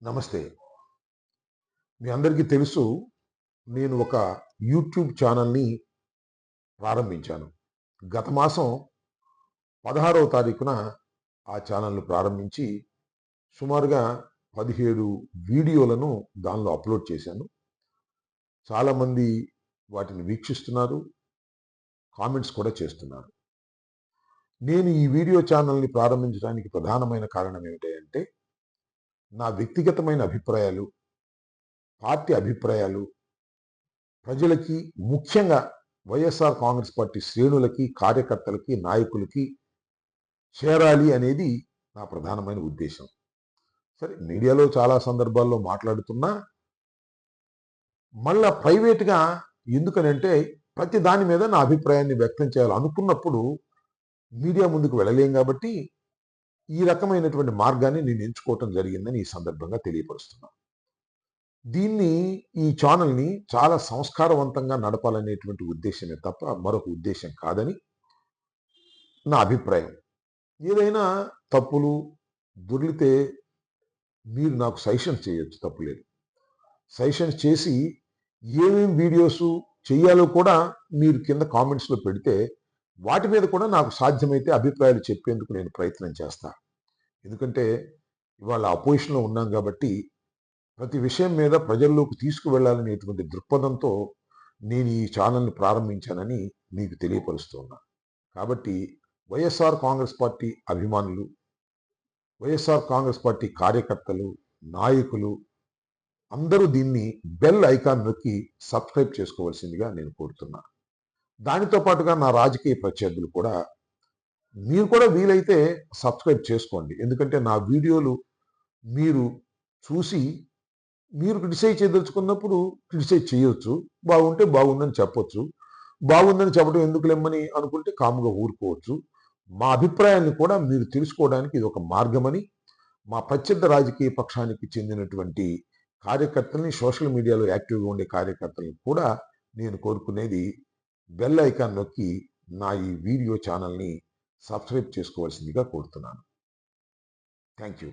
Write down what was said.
నమస్తే. మీ అందరికీ తెలుసు. నేను ఒక యూట్యూబ్ ఛానల్‌ని ప్రారంభించాను. గత మాసం 16వ తారీఖున ఆ ఛానల్‌ని ప్రారంభించి సుమారుగా 17 వీడియోలను దానిలో అప్‌లోడ్ చేశాను. చాలామంది వాటిని వీక్షిస్తున్నారు. కామెంట్స్ కూడా చేస్తున్నారు. నేను ఈ వీడియో ఛానల్‌ని ప్రారంభించడానికి ప్రధానమైన కారణం ఏమిటి అంటే, నా వ్యక్తిగతమైన అభిప్రాయాలు, పార్టీ అభిప్రాయాలు ప్రజలకి, ముఖ్యంగా వైఎస్ఆర్ కాంగ్రెస్ పార్టీ శ్రేణులకి, కార్యకర్తలకి, నాయకులకి చేరాలి అనేది నా ప్రధానమైన ఉద్దేశం. సరే, మీడియాలో చాలా సందర్భాల్లో మాట్లాడుతున్నా, మళ్ళా ప్రైవేట్‌గా ఎందుకనంటే, ప్రతి దాని మీద నా అభిప్రాయాన్ని వ్యక్తం చేయాలనుకున్నప్పుడు మీడియా ముందుకు వెళ్ళలేం గాబట్టి, ఈ రకమైనటువంటి మార్గాన్ని నేను ఎంచుకోవటం జరిగిందని ఈ సందర్భంగా తెలియపరుస్తున్నా. దీన్ని ఈ ఛానల్‌ని చాలా సంస్కారవంతంగా నడపాలనేటువంటి ఉద్దేశ్యమే తప్ప మరొక ఉద్దేశ్యం కాదని నా అభిప్రాయం. ఏదైనా తప్పులు దొర్లితే మీరు నాకు సజెషన్స్ చేయొచ్చు, తప్పులేదు. సజెషన్స్ చేసి ఏమేం వీడియోసు చెయ్యాలో కూడా మీరు కింద కామెంట్స్‌లో పెడితే, వాటి మీద కూడా నాకు సాధ్యమైతే అభిప్రాయాలు చెప్పేందుకు నేను ప్రయత్నం చేస్తా. ఎందుకంటే ఇవాళ అపోజిషన్‌లో ఉన్నాం గాబట్టి ప్రతి విషయం మీద ప్రజల్లోకి తీసుకువెళ్ళాలనేటువంటి దృక్పథంతో నేను ఈ ఛానల్‌ని ప్రారంభించానని మీకు తెలియపరుస్తూ ఉన్నాను. కాబట్టి వైఎస్ఆర్ కాంగ్రెస్ పార్టీ అభిమానులు, వైఎస్ఆర్ కాంగ్రెస్ పార్టీ కార్యకర్తలు, నాయకులు అందరూ దీన్ని బెల్ ఐకాన్ నొక్కి సబ్స్క్రైబ్ చేసుకోవాల్సిందిగా నేను కోరుతున్నాను. దానితో పాటుగా నా రాజకీయ ప్రత్యర్థులు కూడా మీరు కూడా వీలైతే సబ్స్క్రైబ్ చేసుకోండి. ఎందుకంటే నా వీడియోలు మీరు చూసి మీరు క్రిటిసైజ్ చేయదలుచుకున్నప్పుడు క్రిటిసైజ్ చేయొచ్చు. బాగుంటే బాగుందని చెప్పొచ్చు. బాగుందని చెప్పడం ఎందుకులెమ్మని అనుకుంటే కామ్‌గా ఊరుకోవచ్చు. మా అభిప్రాయాన్ని కూడా మీరు తెలుసుకోవడానికి ఇది ఒక మార్గమని, మా ప్రత్యర్థ రాజకీయ పక్షానికి చెందినటువంటి కార్యకర్తల్ని, సోషల్ మీడియాలో యాక్టివ్‌గా ఉండే కార్యకర్తల్ని కూడా నేను కోరుకునేది బెల్ ఐకాన్ నొక్కి నా ఈ వీడియో ఛానల్‌ని సబ్స్క్రైబ్ చేసుకోవాల్సిందిగా కోరుతున్నాను. Thank you.